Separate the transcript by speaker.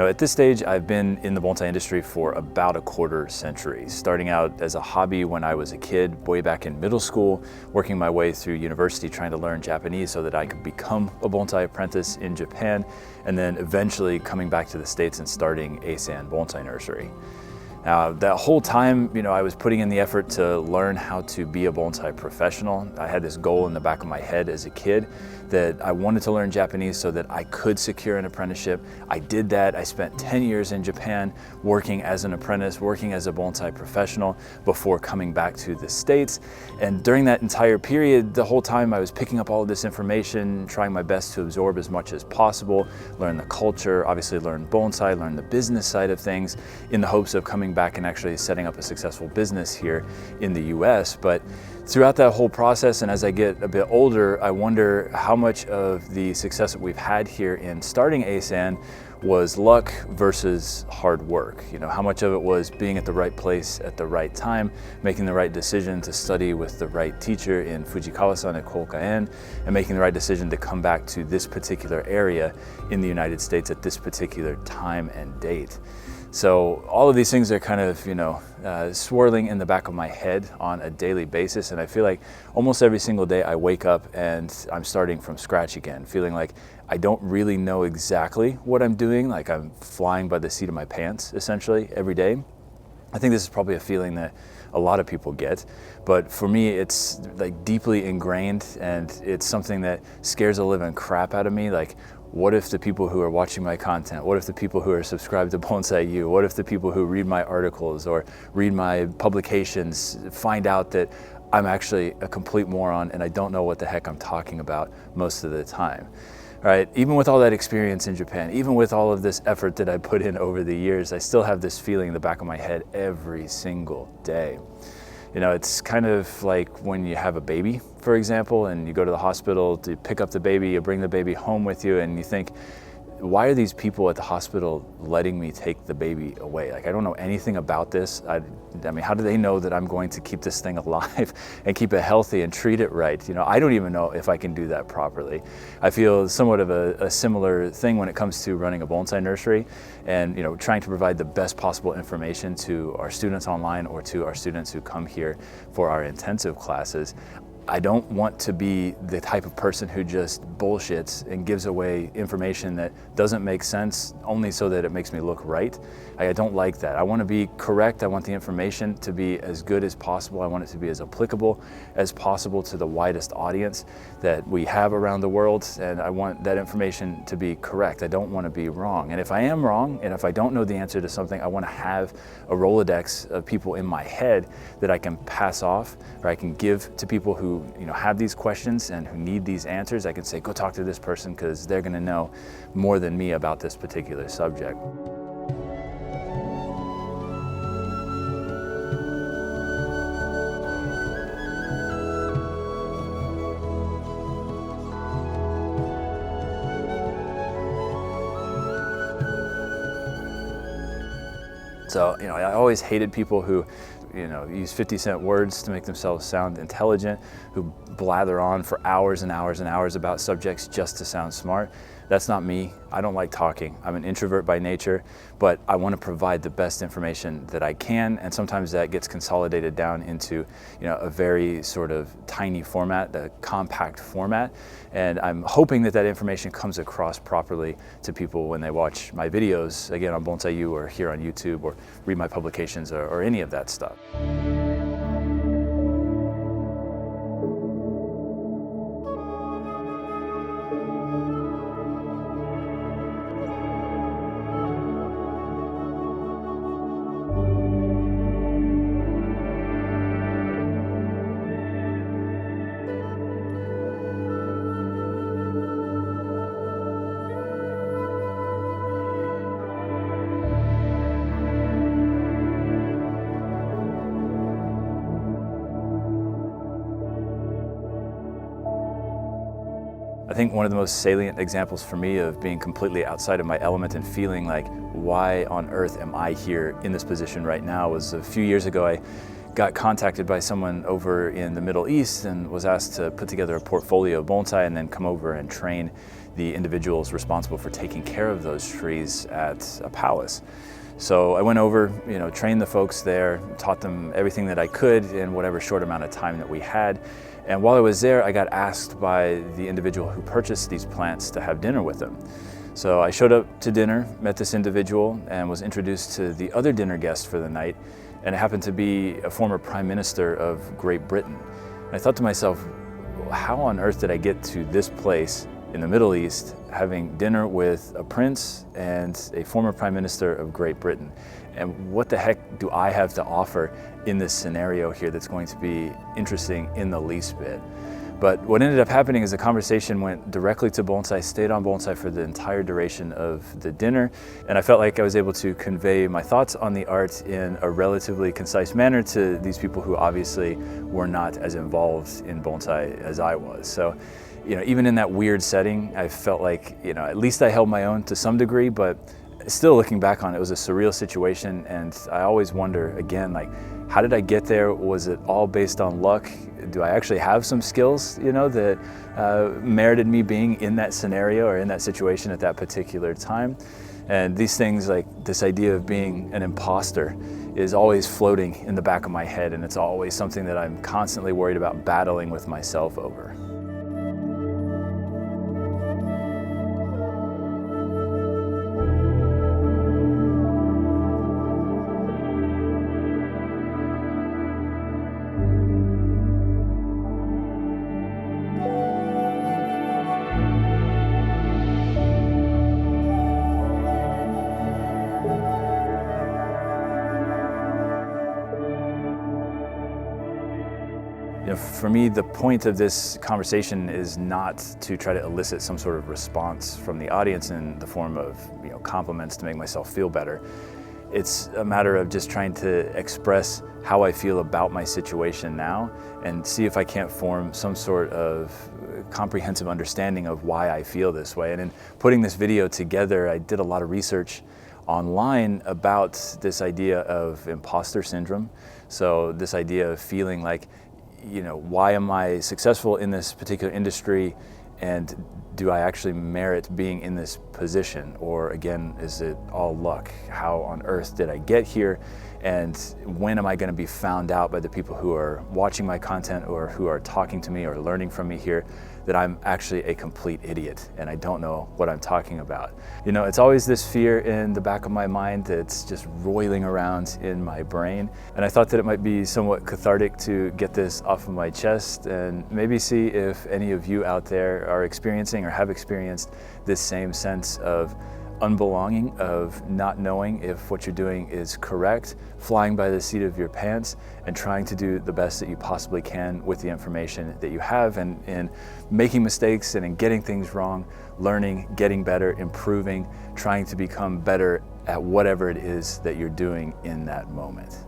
Speaker 1: At this stage, I've been in the bonsai industry for about a quarter century, starting out as a hobby when I was a kid, way back in middle school, working my way through university trying to learn Japanese so that I could become a bonsai apprentice in Japan, and then eventually coming back to the States and starting Eisei-en Bonsai Nursery. Now, that whole time, I was putting in the effort to learn how to be a bonsai professional. I had this goal in the back of my head as a kid that I wanted to learn Japanese so that I could secure an apprenticeship. I did that. I spent 10 years in Japan working as an apprentice, working as a bonsai professional before coming back to the States. And during that entire period, the whole time I was picking up all of this information, trying my best to absorb as much as possible, learn the culture, obviously learn bonsai, learn the business side of things in the hopes of coming back and actually setting up a successful business here in the US. But throughout that whole process, and as I get a bit older, I wonder how much of the success that we've had here in starting Eisei-en was luck versus hard work. How much of it was being at the right place at the right time, making the right decision to study with the right teacher in Fujikawa-san at Kowa, and making the right decision to come back to this particular area in the United States at this particular time and date. So all of these things are kind of, swirling in the back of my head on a daily basis, and I feel like almost every single day I wake up and I'm starting from scratch again, feeling like I don't really know exactly what I'm doing, like I'm flying by the seat of my pants, essentially, every day. I think this is probably a feeling that a lot of people get, but for me it's like deeply ingrained, and it's something that scares the living crap out of me. Like, what if the people who are watching my content, what if the people who are subscribed to BONSAI-U, what if the people who read my articles or read my publications find out that I'm actually a complete moron and I don't know what the heck I'm talking about most of the time? Right? Even with all that experience in Japan, even with all of this effort that I put in over the years, I still have this feeling in the back of my head every single day. It's kind of like when you have a baby, for example, and you go to the hospital to pick up the baby, you bring the baby home with you, and you think, why are these people at the hospital letting me take the baby away? Like, I don't know anything about this. I mean, how do they know that I'm going to keep this thing alive and keep it healthy and treat it right? I don't even know if I can do that properly. I feel somewhat of a similar thing when it comes to running a bonsai nursery and, trying to provide the best possible information to our students online or to our students who come here for our intensive classes. I don't want to be the type of person who just bullshits and gives away information that doesn't make sense only so that it makes me look right. I don't like that. I want to be correct. I want the information to be as good as possible. I want it to be as applicable as possible to the widest audience that we have around the world, and I want that information to be correct. I don't want to be wrong. And if I am wrong, and if I don't know the answer to something, I want to have a Rolodex of people in my head that I can pass off, or I can give to people who have these questions and who need these answers. I can say, go talk to this person because they're going to know more than me about this particular subject. So, I always hated people who use 50-cent words to make themselves sound intelligent, who blather on for hours and hours and hours about subjects just to sound smart. That's not me. I don't like talking. I'm an introvert by nature, but I want to provide the best information that I can, and sometimes that gets consolidated down into a very sort of tiny format, a compact format, and I'm hoping that that information comes across properly to people when they watch my videos, again on BONSAI-U or here on YouTube, or read my publications or any of that stuff. I think one of the most salient examples for me of being completely outside of my element and feeling like, why on earth am I here in this position right now, was a few years ago. I got contacted by someone over in the Middle East and was asked to put together a portfolio of bonsai and then come over and train the individuals responsible for taking care of those trees at a palace. So I went over, trained the folks there, taught them everything that I could in whatever short amount of time that we had. And while I was there, I got asked by the individual who purchased these plants to have dinner with them. So I showed up to dinner, met this individual, and was introduced to the other dinner guest for the night. And it happened to be a former Prime Minister of Great Britain. And I thought to myself, how on earth did I get to this place in the Middle East having dinner with a prince and a former Prime Minister of Great Britain? And what the heck do I have to offer in this scenario here that's going to be interesting in the least bit? But what ended up happening is the conversation went directly to bonsai, stayed on bonsai for the entire duration of the dinner, and I felt like I was able to convey my thoughts on the art in a relatively concise manner to these people who obviously were not as involved in bonsai as I was. So, even in that weird setting, I felt like, at least I held my own to some degree, but still looking back on it, it was a surreal situation, and I always wonder, again, like, how did I get there? Was it all based on luck? Do I actually have some skills, that merited me being in that scenario or in that situation at that particular time? And these things, like this idea of being an imposter, is always floating in the back of my head, and it's always something that I'm constantly worried about battling with myself over. For me, the point of this conversation is not to try to elicit some sort of response from the audience in the form of compliments to make myself feel better. It's a matter of just trying to express how I feel about my situation now and see if I can't form some sort of comprehensive understanding of why I feel this way. And in putting this video together, I did a lot of research online about this idea of imposter syndrome. So this idea of feeling like, why am I successful in this particular industry, and do I actually merit being in this position? Or again, is it all luck? How on earth did I get here? And when am I going to be found out by the people who are watching my content or who are talking to me or learning from me here that I'm actually a complete idiot and I don't know what I'm talking about? It's always this fear in the back of my mind that's just roiling around in my brain. And I thought that it might be somewhat cathartic to get this off of my chest and maybe see if any of you out there are experiencing or have experienced this same sense of unbelonging, of not knowing if what you're doing is correct, flying by the seat of your pants, and trying to do the best that you possibly can with the information that you have, and in making mistakes and in getting things wrong, learning, getting better, improving, trying to become better at whatever it is that you're doing in that moment.